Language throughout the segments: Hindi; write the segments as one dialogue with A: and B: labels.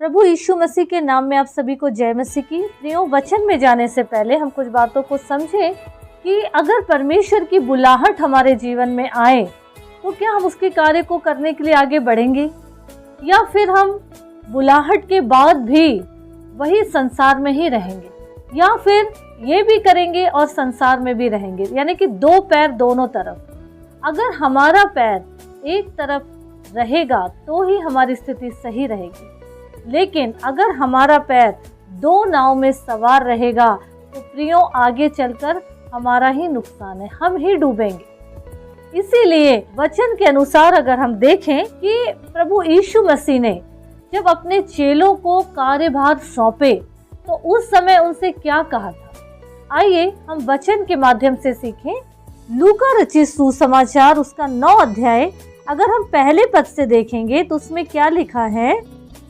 A: प्रभु यीशु मसीह के नाम में आप सभी को जय मसीह की। प्रियो, वचन में जाने से पहले हम कुछ बातों को समझें कि अगर परमेश्वर की बुलाहट हमारे जीवन में आए तो क्या हम उसके कार्य को करने के लिए आगे बढ़ेंगे, या फिर हम बुलाहट के बाद भी वही संसार में ही रहेंगे, या फिर ये भी करेंगे और संसार में भी रहेंगे, यानी कि दो पैर दोनों तरफ। अगर हमारा पैर एक तरफ रहेगा तो ही हमारी स्थिति सही रहेगी, लेकिन अगर हमारा पैर दो नाव में सवार रहेगा तो प्रियो आगे चलकर हमारा ही नुकसान है, हम ही डूबेंगे। इसीलिए वचन के अनुसार अगर हम देखें कि प्रभु यीशु मसीह ने जब अपने चेलों को कार्यभार सौंपे तो उस समय उनसे क्या कहा था, आइए हम वचन के माध्यम से सीखें। लूका रचित सुसमाचार उसका 9 अध्याय अगर हम पहले पद से देखेंगे तो उसमें क्या लिखा है।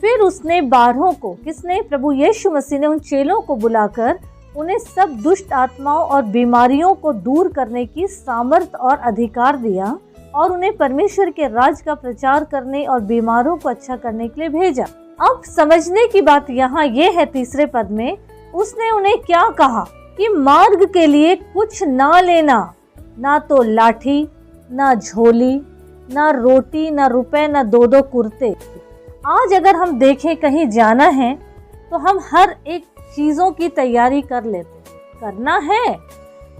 A: फिर उसने 12 को, किसने, प्रभु यीशु मसीह ने उन चेलों को बुलाकर उन्हें सब दुष्ट आत्माओं और बीमारियों को दूर करने की सामर्थ और अधिकार दिया और उन्हें परमेश्वर के राज का प्रचार करने और बीमारों को अच्छा करने के लिए भेजा। अब समझने की बात यहाँ ये है, तीसरे पद में उसने उन्हें क्या कहा कि मार्ग के लिए कुछ ना लेना, ना तो लाठी, ना झोली, ना रोटी, ना रुपए, ना 2-2 कुर्ते। आज अगर हम देखें कहीं जाना है तो हम हर एक चीज़ों की तैयारी कर लेते, करना है,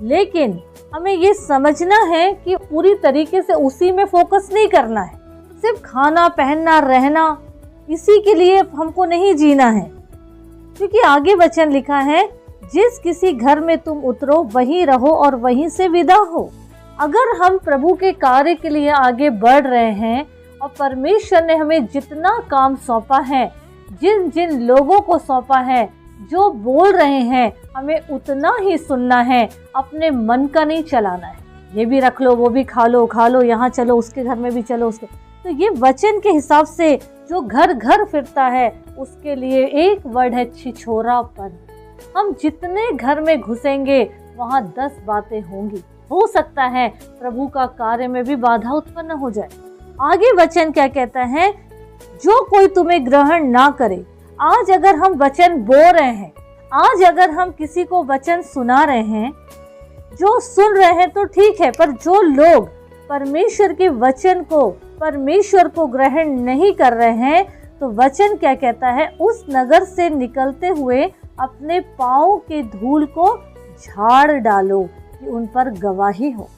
A: लेकिन हमें ये समझना है कि पूरी तरीके से उसी में फोकस नहीं करना है। सिर्फ खाना, पहनना, रहना, इसी के लिए हमको नहीं जीना है, क्योंकि आगे वचन लिखा है, जिस किसी घर में तुम उतरो वहीं रहो और वहीं से विदा हो। अगर हम प्रभु के कार्य के लिए आगे बढ़ रहे हैं और परमेश्वर ने हमें जितना काम सौंपा है, जिन जिन लोगों को सौंपा है, जो बोल रहे हैं, हमें उतना ही सुनना है, अपने मन का नहीं चलाना है। ये भी रख लो, वो भी खा लो, यहाँ चलो, उसके घर में भी चलो, उसके। तो ये वचन के हिसाब से जो घर घर फिरता है उसके लिए एक वर्ड है छिछोरापन। हम जितने घर में घुसेंगे वहाँ 10 बातें होंगी। हो सकता है प्रभु का कार्य में भी बाधा उत्पन्न हो जाए। आगे वचन क्या कहता है, जो कोई तुम्हें ग्रहण ना करे। आज अगर हम वचन बोल रहे हैं, आज अगर हम किसी को वचन सुना रहे हैं, जो सुन रहे हैं तो ठीक है, पर जो लोग परमेश्वर के वचन को, परमेश्वर को ग्रहण नहीं कर रहे हैं, तो वचन क्या कहता है, उस नगर से निकलते हुए अपने पाँव के धूल को झाड़ डालो कि उन पर गवाही हो।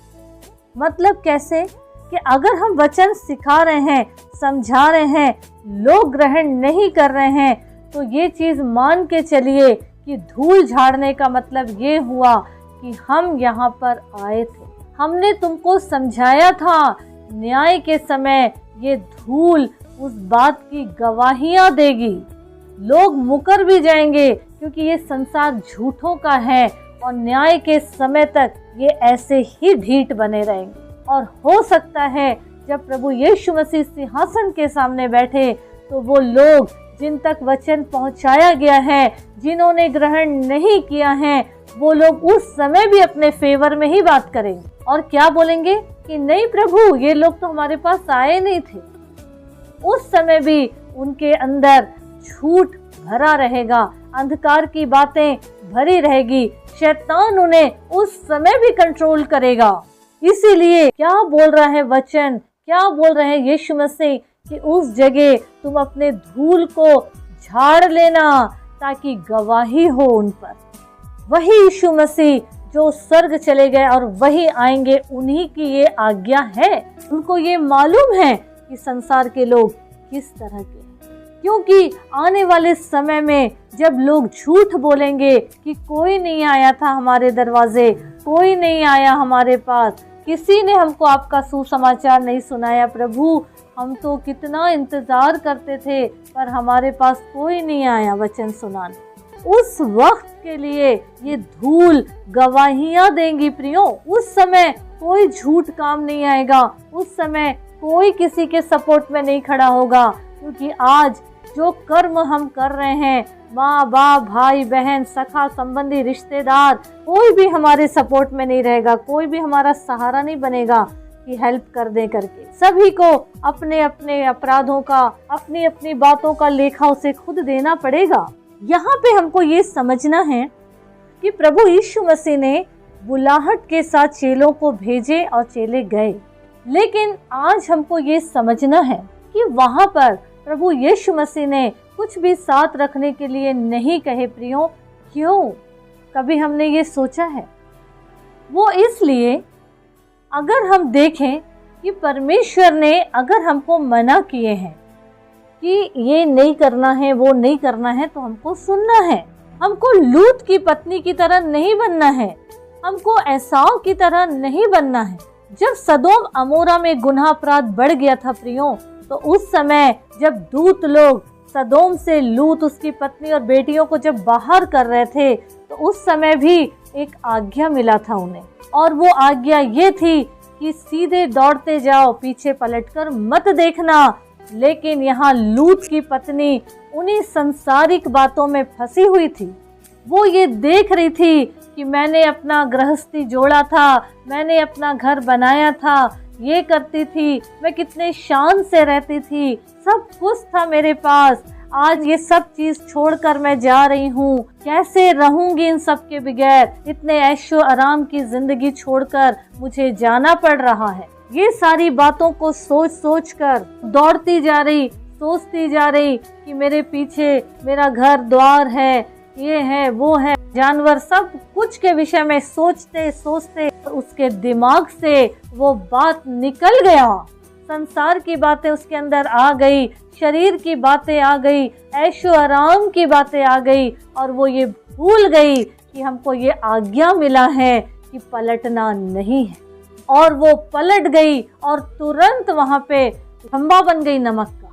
A: मतलब कैसे कि अगर हम वचन सिखा रहे हैं, समझा रहे हैं, लोग ग्रहण नहीं कर रहे हैं, तो ये चीज़ मान के चलिए कि धूल झाड़ने का मतलब ये हुआ कि हम यहाँ पर आए थे, हमने तुमको समझाया था, न्याय के समय ये धूल उस बात की गवाहियाँ देगी। लोग मुकर भी जाएंगे क्योंकि ये संसार झूठों का है और न्याय के समय तक ये ऐसे ही ढीठ बने रहेंगे। और हो सकता है जब प्रभु यीशु मसीह सिंहासन के सामने बैठे तो वो लोग जिन तक वचन पहुंचाया गया है, जिन्होंने ग्रहण नहीं किया है, वो लोग उस समय भी अपने फेवर में ही बात करेंगे और क्या बोलेंगे कि नहीं प्रभु, ये लोग तो हमारे पास आए नहीं थे। उस समय भी उनके अंदर झूठ भरा रहेगा, अंधकार की बातें भरी रहेगी, शैतान उन्हें उस समय भी कंट्रोल करेगा। इसीलिए क्या बोल रहा है वचन, क्या बोल रहे हैं यीशु मसीह कि उस जगह तुम अपने धूल को झाड़ लेना ताकि गवाही हो उन पर। वही यीशु मसीह जो स्वर्ग चले गए और वही आएंगे, उन्हीं की ये आज्ञा है। उनको ये मालूम है कि संसार के लोग किस तरह के हैं, क्योंकि आने वाले समय में जब लोग झूठ बोलेंगे कि कोई नहीं आया था हमारे दरवाजे, कोई नहीं आया हमारे पास, किसी ने हमको आपका सुसमाचार नहीं सुनाया प्रभु, हम तो कितना इंतजार करते थे पर हमारे पास कोई नहीं आया वचन सुनाने। उस वक्त के लिए ये धूल गवाहियाँ देंगी प्रियो। उस समय कोई झूठ काम नहीं आएगा, उस समय कोई किसी के सपोर्ट में नहीं खड़ा होगा, क्योंकि आज जो कर्म हम कर रहे हैं, माँ बाप, भाई बहन, सखा संबंधी, रिश्तेदार, कोई भी हमारे सपोर्ट में नहीं रहेगा, कोई भी हमारा सहारा नहीं बनेगा की हेल्प कर दें करके। सभी को अपने अपने अपराधों का, अपनी अपनी बातों का लेखा उसे खुद देना पड़ेगा। यहाँ पे हमको ये समझना है कि प्रभु यीशु मसीह ने बुलाहट के साथ चेलों को भेजे और चेले गए, लेकिन आज हमको ये समझना है कि वहाँ पर प्रभु यीशु मसीह ने कुछ भी साथ रखने के लिए नहीं कहे प्रियो। क्यों? कभी हमने ये सोचा है? वो इसलिए, अगर हम देखें कि परमेश्वर ने अगर हमको मना किए हैं कि ये नहीं करना है, वो नहीं करना है, तो हमको सुनना है। हमको लूत की पत्नी की तरह नहीं बनना है, हमको एसाव की तरह नहीं बनना है। जब सदोम अमोरा में गुनाह अपराध बढ़ गया था प्रियो, तो उस समय जब दूत लोग सदोम से लूत, उसकी पत्नी और बेटियों को जब बाहर कर रहे थे, तो उस समय भी एक आज्ञा मिला था उन्हें, और वो आज्ञा ये थी कि सीधे दौड़ते जाओ, पीछे पलटकर मत देखना। लेकिन यहाँ लूत की पत्नी उन्हीं संसारिक बातों में फंसी हुई थी। वो ये देख रही थी कि मैंने अपना गृहस्थी जोड़ा था, मैंने अपना घर बनाया था, ये करती थी, मैं कितने शान से रहती थी, सब कुछ था मेरे पास, आज ये सब चीज छोड़कर मैं जा रही हूँ, कैसे रहूंगी इन सब के बगैर, इतने ऐशो आराम की जिंदगी छोड़कर मुझे जाना पड़ रहा है। ये सारी बातों को सोच सोच कर दौड़ती जा रही, सोचती जा रही कि मेरे पीछे मेरा घर द्वार है, ये है, वो है, जानवर, सब कुछ के विषय में सोचते सोचते उसके दिमाग से वो बात निकल गया। संसार की बातें उसके अंदर आ गई, शरीर की बातें आ गई, ऐशो आराम की बातें आ गई, और वो ये भूल गई कि हमको ये आज्ञा मिला है कि पलटना नहीं है। और वो पलट गई और तुरंत वहाँ पे खंबा बन गई नमक का।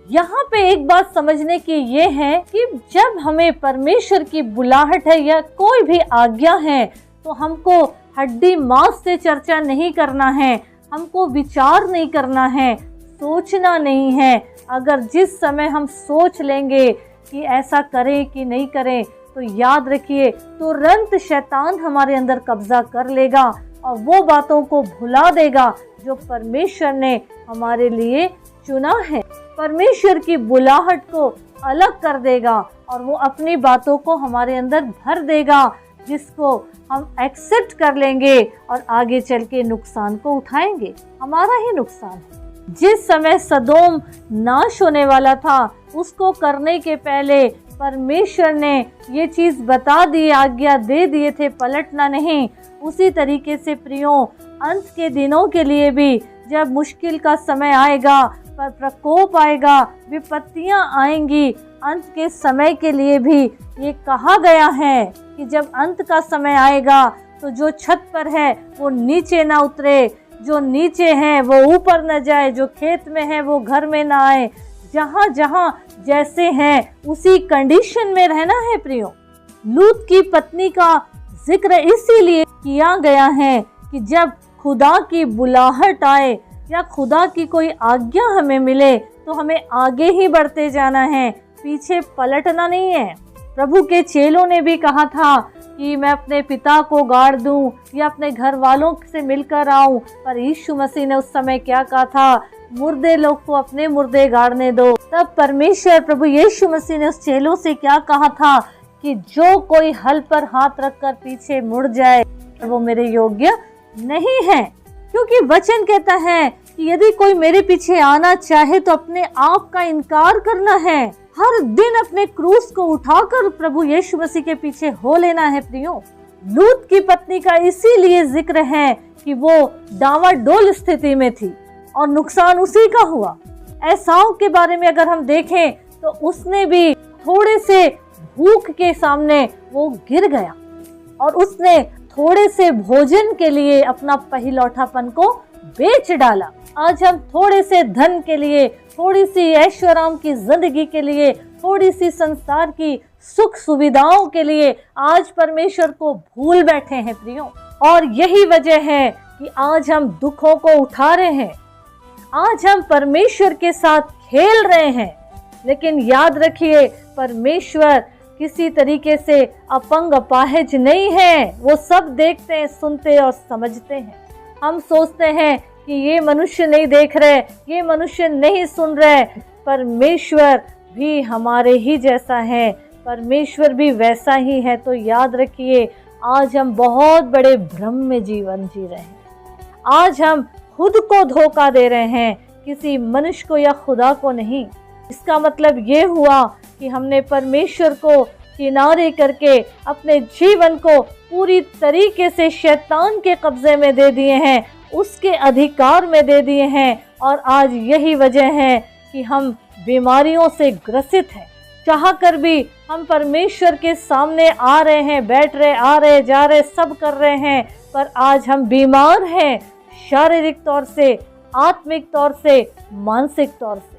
A: यहाँ पे एक बात समझने की ये है कि जब हमें परमेश्वर की बुलाहट है या कोई भी आज्ञा है, तो हमको हड्डी मांस से चर्चा नहीं करना है, हमको विचार नहीं करना है, सोचना नहीं है। अगर जिस समय हम सोच लेंगे कि ऐसा करें कि नहीं करें, तो याद रखिए तुरंत शैतान हमारे अंदर कब्जा कर लेगा और वो बातों को भुला देगा जो परमेश्वर ने हमारे लिए चुना है। परमेश्वर की बुलाहट को अलग कर देगा और वो अपनी बातों को हमारे अंदर भर देगा, जिसको हम एक्सेप्ट कर लेंगे और आगे चल के नुकसान को उठाएंगे, हमारा ही नुकसान है। जिस समय सदोम नाश होने वाला था, उसको करने के पहले परमेश्वर ने ये चीज़ बता दी, आज्ञा दे दिए थे, पलटना नहीं। उसी तरीके से प्रियो, अंत के दिनों के लिए भी जब मुश्किल का समय आएगा, पर प्रकोप आएगा, विपत्तियां आएंगी, अंत के समय के लिए भी ये कहा गया है कि जब अंत का समय आएगा तो जो छत पर है वो नीचे ना उतरे, जो नीचे है वो ऊपर न जाए, जो खेत में है वो घर में ना आए। जहाँ जहाँ जैसे हैं उसी कंडीशन में रहना है प्रियो। लूत की पत्नी का जिक्र इसीलिए किया गया है कि जब खुदा की बुलाहट आए या खुदा की कोई आज्ञा हमें मिले, तो हमें आगे ही बढ़ते जाना है, पीछे पलटना नहीं है। प्रभु के चेलों ने भी कहा था कि मैं अपने पिता को गाड़ दूं या अपने घर वालों से मिलकर आऊं, पर यीशु मसीह ने उस समय क्या कहा था, मुर्दे लोग को अपने मुर्दे गाड़ने दो। तब परमेश्वर प्रभु यीशु मसीह ने उस चेलों से क्या कहा था कि जो कोई हल पर हाथ रखकर पीछे मुड़ जाए वो मेरे योग्य नहीं है, क्योंकि वचन कहता है कि यदि कोई मेरे पीछे आना चाहे तो अपने आप का इनकार करना है, हर दिन अपने क्रूस को उठाकर प्रभु यीशु मसीह के पीछे हो लेना है प्रियो। लूत की पत्नी का इसीलिए जिक्र है कि वो डावाडोल स्थिति में थी और नुकसान उसी का हुआ। एसाव के बारे में अगर हम देखें तो उसने भी थोड़े से भूख के सामने वो गिर गया और उसने थोड़े से भोजन के लिए अपना पहिलौठापन को बेच डाला। आज हम थोड़े से धन के लिए, थोड़ी सी ऐशोआराम की जिंदगी के लिए, थोड़ी सी संसार की सुख सुविधाओं के लिए आज परमेश्वर को भूल बैठे हैं प्रियो। और यही वजह है कि आज हम दुखों को उठा रहे हैं, आज हम परमेश्वर के साथ खेल रहे हैं। लेकिन याद रखिए, परमेश्वर किसी तरीके से अपंग अपाहिज नहीं है, वो सब देखते हैं, सुनते और समझते हैं। हम सोचते हैं कि ये मनुष्य नहीं देख रहे, ये मनुष्य नहीं सुन रहे, परमेश्वर भी हमारे ही जैसा है, परमेश्वर भी वैसा ही है। तो याद रखिए, आज हम बहुत बड़े भ्रम में जीवन जी रहे हैं। आज हम खुद को धोखा दे रहे हैं, किसी मनुष्य को या खुदा को नहीं। इसका मतलब ये हुआ कि हमने परमेश्वर को किनारे करके अपने जीवन को पूरी तरीके से शैतान के कब्जे में दे दिए हैं, उसके अधिकार में दे दिए हैं। और आज यही वजह है कि हम बीमारियों से ग्रसित हैं। चाह कर भी हम परमेश्वर के सामने आ रहे हैं, बैठ रहे, आ रहे, जा रहे, सब कर रहे हैं, पर आज हम बीमार हैं, शारीरिक तौर से, आत्मिक तौर से, मानसिक तौर से।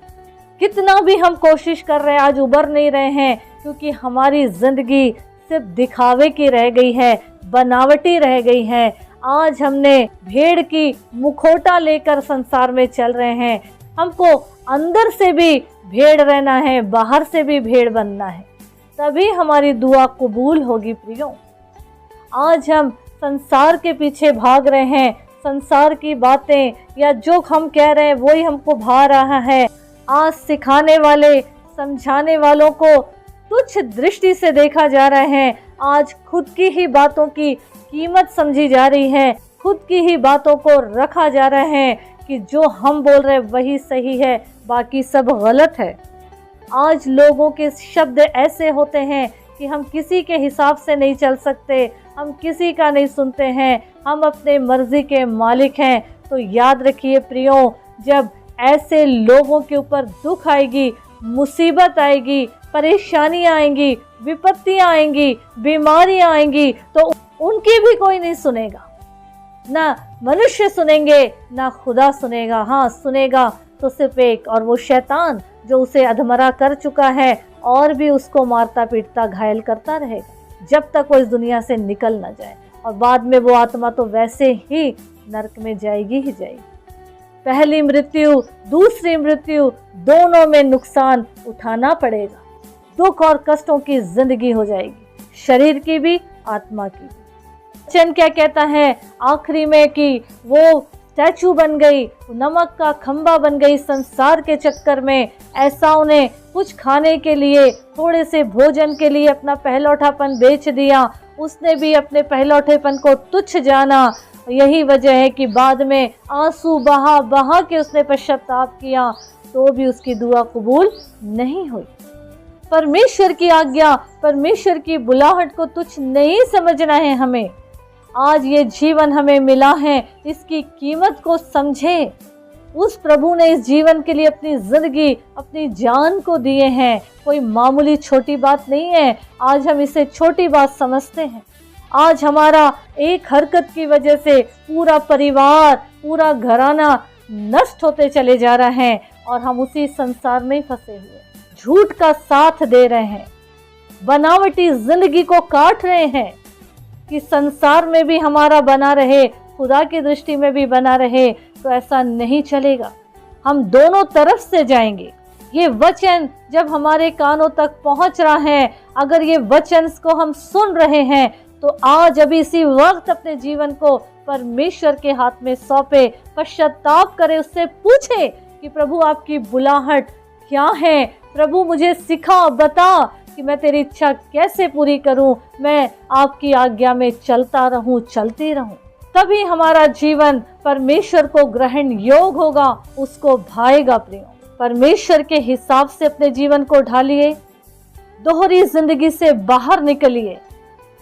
A: कितना भी हम कोशिश कर रहे हैं, आज उबर नहीं रहे हैं, क्योंकि हमारी जिंदगी सिर्फ दिखावे की रह गई है, बनावटी रह गई है। आज हमने भेड़ की मुखौटा लेकर संसार में चल रहे हैं। हमको अंदर से भी भेड़ रहना है, बाहर से भी भेड़ बनना है, तभी हमारी दुआ कबूल होगी। प्रियो, आज हम संसार के पीछे भाग रहे हैं, संसार की बातें या जो हम कह रहे हैं वही हमको भा रहा है। आज सिखाने वाले, समझाने वालों को तुच्छ दृष्टि से देखा जा रहा है। आज खुद की ही बातों की कीमत समझी जा रही है, खुद की ही बातों को रखा जा रहा है कि जो हम बोल रहे हैं वही सही है, बाकी सब गलत है। आज लोगों के शब्द ऐसे होते हैं कि हम किसी के हिसाब से नहीं चल सकते, हम किसी का नहीं सुनते हैं, हम अपने मर्जी के मालिक हैं। तो याद रखिए प्रियो, जब ऐसे लोगों के ऊपर दुख आएगी, मुसीबत आएगी, परेशानियां आएंगी, विपत्तियां आएंगी, बीमारियां आएंगी, तो उनकी भी कोई नहीं सुनेगा। ना मनुष्य सुनेंगे, ना खुदा सुनेगा। हाँ, सुनेगा तो सिर्फ एक, और वो शैतान जो उसे अधमरा कर चुका है और भी उसको मारता पीटता घायल करता रहेगा जब तक वो इस दुनिया से निकल ना जाए। और बाद में वो आत्मा तो वैसे ही नरक में जाएगी ही जाएगी। पहली मृत्यु, दूसरी मृत्यु, दोनों में नुकसान उठाना पड़ेगा। दुख और कष्टों की जिंदगी हो जाएगी, शरीर की भी, आत्मा की भी। वचन क्या कहता है आखिरी में कि वो स्टैचू बन गई, नमक का खंबा बन गई संसार के चक्कर में। ऐसा उन्हें कुछ खाने के लिए, थोड़े से भोजन के लिए अपना पहलौठापन बेच दिया। उसने भी अपने पहलौठेपन को तुच्छ जाना। यही वजह है कि बाद में आंसू बहा बहा के उसने पश्चाताप किया, तो भी उसकी दुआ कबूल नहीं हुई। परमेश्वर की आज्ञा, परमेश्वर की बुलाहट को तुच्छ नहीं समझना है हमें। आज ये जीवन हमें मिला है, इसकी कीमत को समझें। उस प्रभु ने इस जीवन के लिए अपनी जिंदगी, अपनी जान को दिए हैं। कोई मामूली छोटी बात नहीं है। आज हम इसे छोटी बात समझते हैं। आज हमारा एक हरकत की वजह से पूरा परिवार, पूरा घराना नष्ट होते चले जा रहा है, और हम उसी संसार में फंसे हुए झूठ का साथ दे रहे हैं, बनावटी जिंदगी को काट रहे हैं कि संसार में भी हमारा बना रहे, खुदा की दृष्टि में भी बना रहे। तो ऐसा नहीं चलेगा, हम दोनों तरफ से जाएंगे। ये वचन जब हमारे कानों तक पहुंच रहा है, अगर ये वचन को हम सुन रहे हैं, तो आज अभी इसी वक्त अपने जीवन को परमेश्वर के हाथ में सौंपे, पश्चाताप करें, उससे पूछे कि प्रभु आपकी बुलाहट क्या है। प्रभु मुझे सिखा, बता कि मैं तेरी इच्छा कैसे पूरी करूं, मैं आपकी आज्ञा में चलता रहूं, चलती रहूं। तभी हमारा जीवन परमेश्वर को ग्रहण योग्य होगा, उसको भाएगा। प्रियो, परमेश्वर के हिसाब से अपने जीवन को ढालिए, दोहरी जिंदगी से बाहर निकलिए।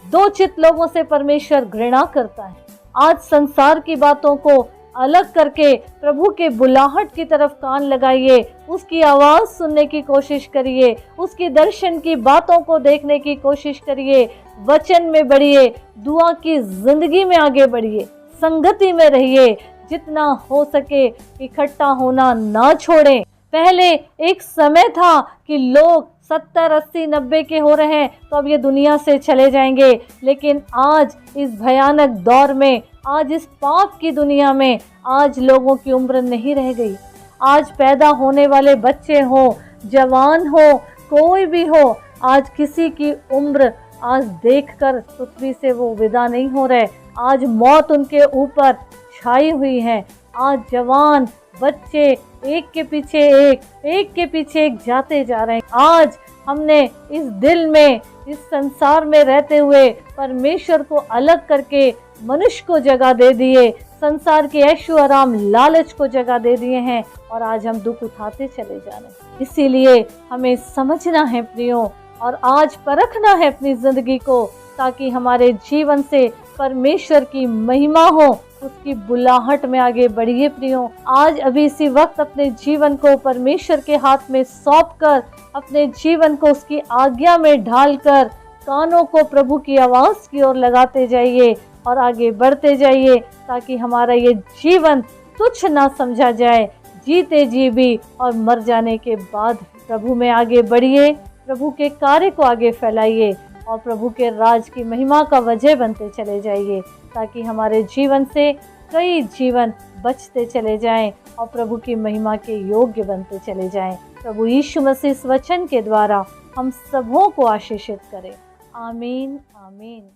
A: दो चित लोगों से परमेश्वर घृणा करता है। आज संसार की बातों को अलग करके प्रभु के बुलाहट की तरफ कान लगाइए, उसकी आवाज़ सुनने की कोशिश करिए, उसकी दर्शन की बातों को देखने की कोशिश करिए, वचन में बढ़िए, दुआ की जिंदगी में आगे बढ़िए, संगति में रहिए, जितना हो सके इकट्ठा होना ना छोड़ें। पहले एक समय था कि लोग 70, 80, 90 के हो रहे हैं तो अब ये दुनिया से चले जाएंगे, लेकिन आज इस भयानक दौर में, आज इस पाप की दुनिया में, आज लोगों की उम्र नहीं रह गई। आज पैदा होने वाले बच्चे हो, जवान हो, कोई भी हो, आज किसी की उम्र आज देखकर पृथ्वी से वो विदा नहीं हो रहे। आज मौत उनके ऊपर छाई हुई है। आज जवान बच्चे एक के पीछे एक जाते जा रहे हैं। आज हमने इस दिल में, इस संसार में रहते हुए परमेश्वर को अलग करके मनुष्य को जगह दे दिए, संसार के ऐशो आराम लालच को जगह दे दिए हैं और आज हम दुख उठाते चले जा रहे हैं। इसीलिए हमें समझना है प्रियो, और आज परखना है अपनी जिंदगी को, ताकि हमारे जीवन से परमेश्वर की महिमा हो, उसकी बुलाहट में आगे बढ़िए प्रियो। आज अभी इसी वक्त अपने जीवन को परमेश्वर के हाथ में सौंपकर, अपने जीवन को उसकी आज्ञा में ढालकर कानों को प्रभु की आवाज़ की ओर लगाते जाइए और आगे बढ़ते जाइए, ताकि हमारा ये जीवन तुच्छ ना समझा जाए। जीते जी भी और मर जाने के बाद प्रभु में आगे बढ़िए, प्रभु के कार्य को आगे फैलाइए और प्रभु के राज की महिमा का वजह बनते चले जाइए, ताकि हमारे जीवन से कई जीवन बचते चले जाएं और प्रभु की महिमा के योग्य बनते चले जाएं। प्रभु यीशु मसीह इस वचन के द्वारा हम सबों को आशीषित करें। आमीन आमीन।